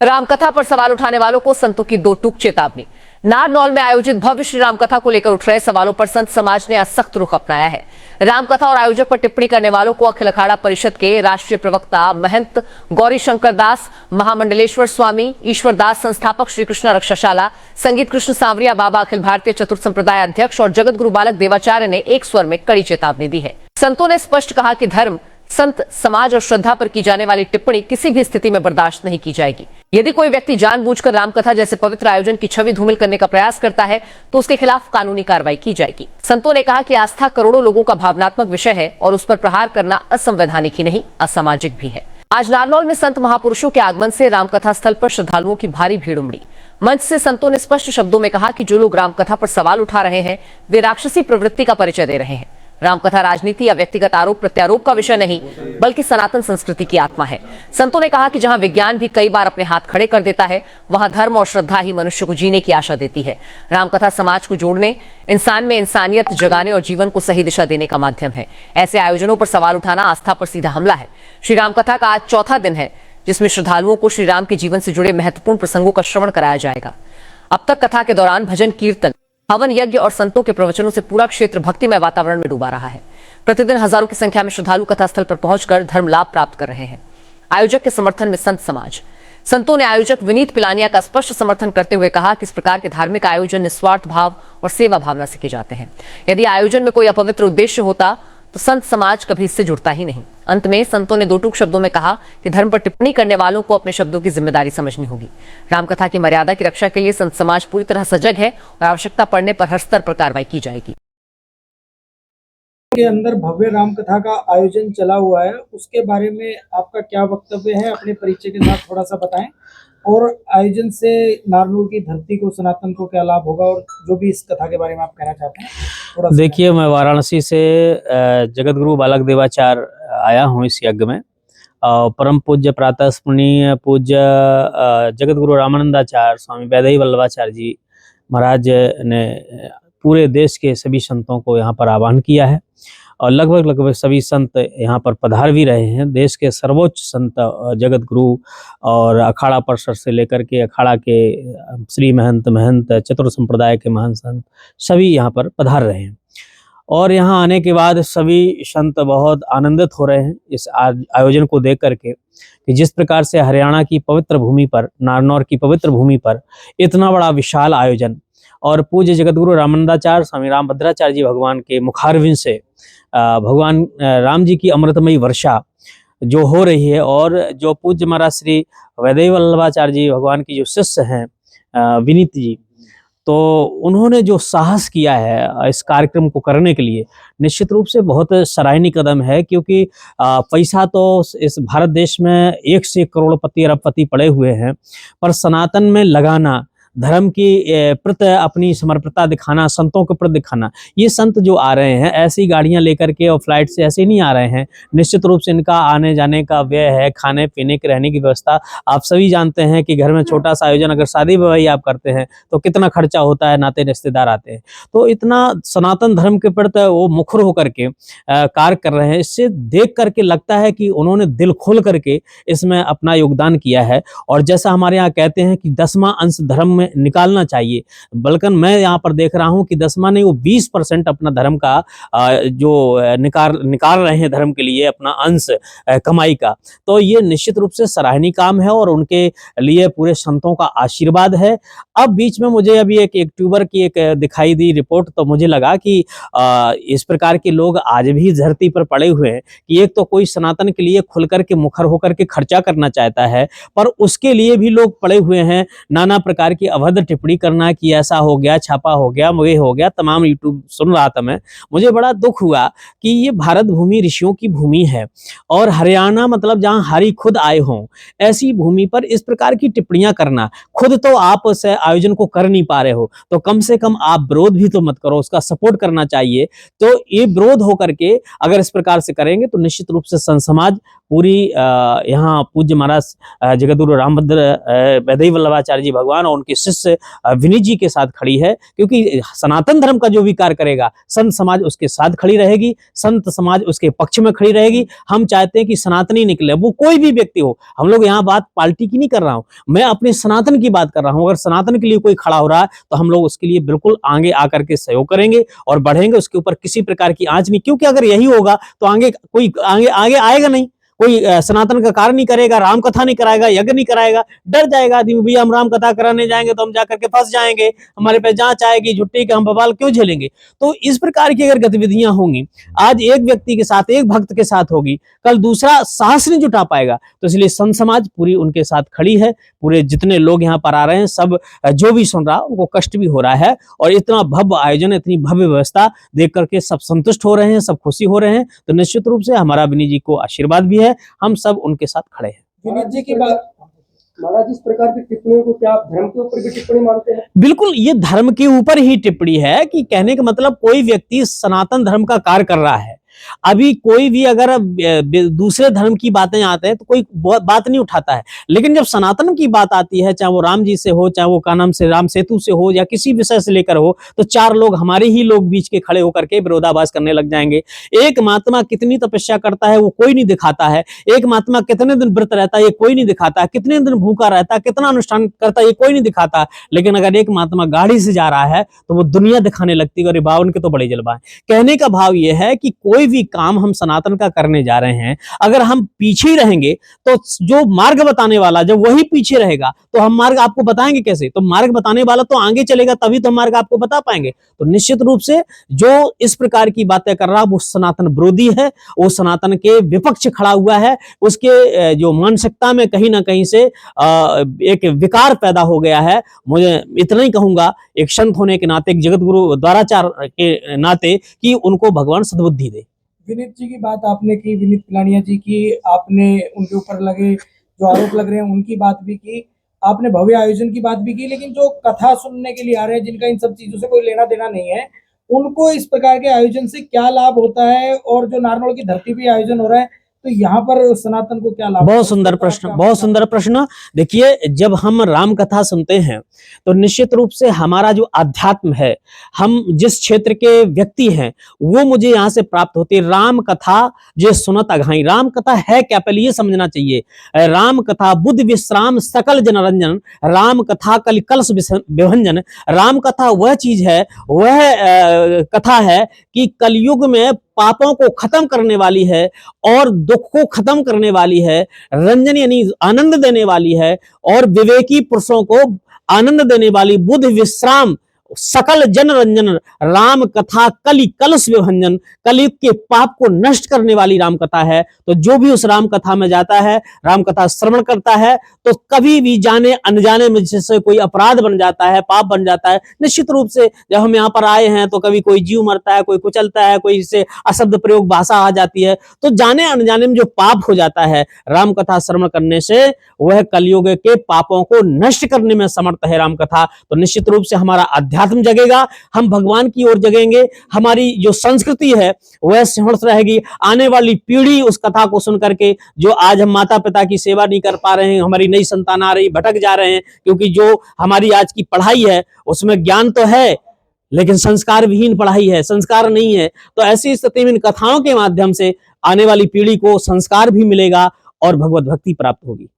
रामकथा पर सवाल उठाने वालों को संतों की दो टूक चेतावनी। नारनौल में आयोजित भव्य श्री रामकथा को लेकर उठ रहे सवालों पर संत समाज ने आज सख्त रुख अपनाया है। रामकथा और आयोजक पर टिप्पणी करने वालों को अखिल अखाड़ा परिषद के राष्ट्रीय प्रवक्ता महंत गौरी शंकर दास, महामंडलेश्वर स्वामी ईश्वर दास, संस्थापक श्री कृष्ण रक्षाशाला, संगीत कृष्ण सांवरिया बाबा, अखिल भारतीय चतुर्थ संप्रदाय अध्यक्ष और जगत गुरु बालक देवाचार्य ने एक स्वर में कड़ी चेतावनी दी है। संतों ने स्पष्ट कहा कि धर्म, संत, समाज और श्रद्धा पर की जाने वाली टिप्पणी किसी भी स्थिति में बर्दाश्त नहीं की जाएगी। यदि कोई व्यक्ति जानबूझकर रामकथा जैसे पवित्र आयोजन की छवि धूमिल करने का प्रयास करता है तो उसके खिलाफ कानूनी कार्रवाई की जाएगी। संतों ने कहा कि आस्था करोड़ों लोगों का भावनात्मक विषय है और उस पर प्रहार करना असंवैधानिक ही नहीं, असामाजिक भी है। आज नारनौल में संत महापुरुषों के आगमन से रामकथा स्थल पर श्रद्धालुओं की भारी भीड़ उमड़ी। मंच से संतों ने स्पष्ट शब्दों में कहा कि जो लोग रामकथा पर सवाल उठा रहे हैं वे राक्षसी प्रवृत्ति का परिचय दे रहे हैं। रामकथा राजनीति या व्यक्तिगत आरोप प्रत्यारोप का विषय नहीं, बल्कि सनातन संस्कृति की आत्मा है। संतों ने कहा कि जहां विज्ञान भी कई बार अपने हाथ खड़े कर देता है, वहां धर्म और श्रद्धा ही मनुष्य को जीने की आशा देती है। रामकथा समाज को जोड़ने, इंसान में इंसानियत जगाने और जीवन को सही दिशा देने का माध्यम है। ऐसे आयोजनों पर सवाल उठाना आस्था पर सीधा हमला है। श्री रामकथा का आज चौथा दिन है, जिसमें श्रद्धालुओं को श्री राम के जीवन से जुड़े महत्वपूर्ण प्रसंगों का श्रवण कराया जाएगा। अब तक कथा के दौरान भजन, कीर्तन, हवन यज्ञ और संतों के प्रवचनों से पूरा क्षेत्र भक्तिमय वातावरण में डूबा रहा है। प्रतिदिन हजारों की संख्या में श्रद्धालु कथा स्थल पर पहुंचकर धर्म लाभ प्राप्त कर रहे हैं। आयोजक के समर्थन में संत समाज। संतों ने आयोजक विनीत पिलानिया का स्पष्ट समर्थन करते हुए कहा कि इस प्रकार के धार्मिक आयोजन निस्वार्थ भाव और सेवा भावना से किए जाते हैं। यदि आयोजन में कोई अपवित्र उद्देश्य होता तो संत समाज कभी इससे जुड़ता ही नहीं। अंत में संतों ने दो टूक शब्दों में कहा कि धर्म पर टिप्पणी करने वालों को अपने शब्दों की जिम्मेदारी समझनी होगी। रामकथा की मर्यादा की रक्षा के लिए संत समाज पूरी तरह सजग है और आवश्यकता पड़ने पर हर स्तर पर कार्रवाई की जाएगी। के अंदर भव्य रामकथा का आयोजन चला हुआ है, उसके बारे में आपका क्या वक्तव्य है? अपने परिचय के साथ थोड़ा सा बताएं और आयोजन से नारनौल की धरती को, सनातन को क्या लाभ होगा और जो भी इस कथा के बारे में आप कहना चाहते हैं थोड़ा। देखिए, मैं वाराणसी से जगत गुरु बालक देवाचार्य आया हूँ इस यज्ञ में। परम पूज्य प्रातः स्मरणीय पूज्य जगत गुरु रामानंदाचार्य स्वामी वैदेही वल्लभाचार्य जी महाराज ने पूरे देश के सभी संतों को यहाँ पर आह्वान किया है और लगभग सभी संत यहाँ पर पधार भी रहे हैं। देश के सर्वोच्च संत जगत गुरु और अखाड़ा परिषद से लेकर के अखाड़ा के श्री महंत चतुर्थ संप्रदाय के महान संत सभी यहाँ पर पधार रहे हैं और यहाँ आने के बाद सभी संत बहुत आनंदित हो रहे हैं इस आयोजन को देख करके कि जिस प्रकार से हरियाणा की पवित्र भूमि पर, नारनौल की पवित्र भूमि पर इतना बड़ा विशाल आयोजन और पूज्य जगत गुरु रामानंदाचार्य स्वामी रामभद्राचार्य जी भगवान के मुखारविंद से भगवान राम जी की अमृतमयी वर्षा जो हो रही है और जो पूज्य महाराज श्री वैदेही वल्लभाचार्य जी भगवान की जो शिष्य हैं विनीत जी, तो उन्होंने जो साहस किया है इस कार्यक्रम को करने के लिए निश्चित रूप से बहुत सराहनीय कदम है। क्योंकि पैसा तो इस भारत देश में 1 से 1 करोड़पति अरबपति पड़े हुए हैं, पर सनातन में लगाना, धर्म की प्रति अपनी समर्पितता दिखाना, संतों के प्रति दिखाना, ये संत जो आ रहे हैं ऐसी गाड़ियां लेकर के और फ्लाइट से ऐसे नहीं आ रहे हैं। निश्चित रूप से इनका आने जाने का व्यय है, खाने पीने की, रहने की व्यवस्था। आप सभी जानते हैं कि घर में छोटा सा आयोजन अगर शादी विवाह आप करते हैं तो कितना खर्चा होता है, नाते रिश्तेदार आते हैं। तो इतना सनातन धर्म के प्रति वो मुखर होकर के कार्य कर रहे हैं। इससे देख करके लगता है कि उन्होंने दिल खोल करके इसमें अपना योगदान किया है। और जैसा हमारे यहाँ कहते हैं कि 10वां अंश धर्म में निकालना चाहिए, बल्कि मैं यहाँ पर देख रहा हूँ कि 10वां नहीं, वो 20% अपना धर्म का जो निकाल रहे हैं धर्म के लिए अपना अंश कमाई का। तो ये निश्चित रूप से सराहनीय काम है और उनके लिए पूरे संतों का आशीर्वाद है। अब बीच में मुझे अभी एक अक्टूबर की एक दिखाई दी रिपोर्ट, तो मुझे लगा कि इस प्रकार के लोग आज भी धरती पर पड़े हुए हैं कि एक तो कोई सनातन के लिए खुल करके मुखर होकर के खर्चा करना चाहता है, पर उसके लिए भी लोग पड़े हुए हैं नाना प्रकार की अभद्र टिप्पणी करना कि ऐसा हो गया, छापा हो गया, ये हो गया। तमाम यूट्यूब सुन रहा था मैं, मुझे बड़ा दुख हुआ कि ये भारत भूमि ऋषियों की भूमि है और हरियाणा मतलब जहां हरि खुद आए हों, ऐसी भूमि पर इस प्रकार की टिप्पणियां करना, खुद तो आप उस आयोजन को कर नहीं पा रहे हो तो कम से कम आप विरोध भी तो मत करो, उसका सपोर्ट करना चाहिए। तो ये विरोध होकर के अगर इस प्रकार से करेंगे तो निश्चित रूप से संत समाज पूरी यहाँ पूज्य महाराज जगत गुरु रामभद्र वैदेही वल्लभाचार्य जी भगवान और उनके शिष्य विनीत जी के साथ खड़ी है, क्योंकि सनातन धर्म का जो भी कार्य करेगा संत समाज उसके साथ खड़ी रहेगी, संत समाज उसके पक्ष में खड़ी रहेगी। हम चाहते हैं कि सनातनी निकले, वो कोई भी व्यक्ति हो। हम लोग यहाँ बात पार्टी की नहीं कर रहा हूँ, मैं अपने सनातन की बात कर रहा हूँ। अगर सनातन के लिए कोई खड़ा हो रहा है तो हम लोग उसके लिए बिल्कुल आगे आकर के सहयोग करेंगे और बढ़ेंगे, उसके ऊपर किसी प्रकार की आंच नहीं, क्योंकि अगर यही होगा तो आगे कोई आगे आएगा नहीं, कोई सनातन का कार्य नहीं करेगा, राम कथा नहीं कराएगा, यज्ञ नहीं कराएगा, डर जाएगा आदमी, भैया हम राम कथा कराने जाएंगे तो हम जाकर के फंस जाएंगे, हमारे पे जांच आएगी, झुट्टी के हम बवाल क्यों झेलेंगे। तो इस प्रकार की अगर गतिविधियां होंगी, आज एक व्यक्ति के साथ, एक भक्त के साथ होगी, कल दूसरा साहस नहीं जुटा पाएगा। तो इसलिए संत समाज पूरी उनके साथ खड़ी है। पूरे जितने लोग यहाँ पर आ रहे हैं, सब जो भी सुन रहा उनको कष्ट भी हो रहा है, और इतना भव्य आयोजन, इतनी भव्य व्यवस्था देख करके सब संतुष्ट हो रहे हैं, सब खुशी हो रहे हैं। तो निश्चित रूप से हमारा विनीत जी को आशीर्वाद भी है, हम सब उनके साथ खड़े हैं। विनीत जी की बात, महाराज, इस प्रकार की टिप्पणियों को क्या आप धर्म के ऊपर भी टिप्पणी मानते हैं? बिल्कुल, ये धर्म के ऊपर ही टिप्पणी है, कि कहने का मतलब कोई व्यक्ति सनातन धर्म का कार्य कर रहा है, अभी कोई भी अगर दूसरे धर्म की बातें आते हैं तो कोई बात नहीं उठाता है, लेकिन जब सनातन की बात आती है, चाहे वो राम जी से हो, चाहे वो का नाम से राम सेतु से हो, या किसी विषय से लेकर हो, तो चार लोग हमारे ही लोग बीच के खड़े होकर के विरोधाभास करने लग जाएंगे। एक महात्मा कितनी तपस्या करता है वो कोई नहीं दिखाता है, एक महात्मा कितने दिन व्रत रहता है ये कोई नहीं दिखाता है, कितने दिन भूखा रहता है, कितना अनुष्ठान करता है ये कोई नहीं दिखाता, लेकिन अगर एक महात्मा गाड़ी से जा रहा है तो वो दुनिया दिखाने लगती है, और बावन के तो बड़े जलवा है। कहने का भाव ये है कि कोई भी काम हम सनातन का करने जा रहे हैं, अगर हम पीछे ही रहेंगे तो जो मार्ग बताने वाला जब वही पीछे रहेगा तो हम मार्ग आपको बताएंगे कैसे? तो मार्ग बताने वाला तो आगे चलेगा, तभी तो हम मार्ग आपको बता पाएंगे। तो निश्चित रूप से जो इस प्रकार की बातें कर रहा वो सनातन विरोधी है, वो सनातन के विपक्ष खड़ा हुआ है, उसके जो मानसिकता में कहीं ना कहीं से एक विकार पैदा हो गया है। मुझे इतना ही कहूंगा एक संत होने के नाते, एक जगत गुरु द्वाराचार्य के नाते, कि उनको भगवान सद्बुद्धि दे। विनीत जी की बात आपने की, विनीत पिलानिया जी की, आपने उनके ऊपर लगे जो आरोप लग रहे हैं उनकी बात भी की, आपने भव्य आयोजन की बात भी की, लेकिन जो कथा सुनने के लिए आ रहे हैं, जिनका इन सब चीजों से कोई लेना देना नहीं है, उनको इस प्रकार के आयोजन से क्या लाभ होता है? और जो नारनौल की धरती पे आयोजन हो रहा है, तो यहाँ पर सनातन को क्या लाभ? बहुत सुंदर प्रश्न, बहुत सुंदर प्रश्न। देखिए, जब हम राम कथा सुनते हैं तो निश्चित रूप से हमारा जो अध्यात्म है, हम जिस क्षेत्र के व्यक्ति हैं, वो मुझे यहाँ से प्राप्त होती है। राम कथा जे सुनत अघाई, राम कथा है क्या, पहले ये समझना चाहिए। राम कथा बुद्ध विश्राम सकल जनरंजन, राम कथा कलि कलश विभंजन। राम कथा वह चीज है, वह कथा है कि कलयुग में पापों को खत्म करने वाली है और दुख को खत्म करने वाली है, रंजन यानी आनंद देने वाली है, और विवेकी पुरुषों को आनंद देने वाली, बुद्ध विश्राम सकल जन रंजन, राम कथा कलि कलश विभंजन, कलयुग के पाप को नष्ट करने वाली राम कथा है। तो जो भी उस राम कथा में जाता है, राम कथा श्रवण करता है, तो कभी भी जाने अनजाने में जिससे कोई अपराध बन जाता है, पाप बन जाता है, निश्चित रूप से जब हम यहाँ पर आए हैं तो कभी कोई जीव मरता है, कोई कुचलता है, कोई इससे अशब्द प्रयोग भाषा आ जाती है, तो जाने अनजाने में जो पाप हो जाता है, राम कथा श्रवण करने से वह कलयुग के पापों को नष्ट करने में समर्थ है राम कथा। तो निश्चित रूप से हमारा अध्यात्म जगेगा, हम भगवान की ओर जगेंगे, हमारी जो संस्कृति है वह सिंहस्थ रहेगी। आने वाली पीढ़ी उस कथा को सुन करके, जो आज हम माता पिता की सेवा नहीं कर पा रहे हैं, हमारी नई संतान आ रही, भटक जा रहे हैं, क्योंकि जो हमारी आज की पढ़ाई है उसमें ज्ञान तो है लेकिन संस्कार विहीन पढ़ाई है, संस्कार नहीं है। तो ऐसी स्थिति में इन कथाओं के माध्यम से आने वाली पीढ़ी को संस्कार भी मिलेगा और भगवत भक्ति प्राप्त होगी।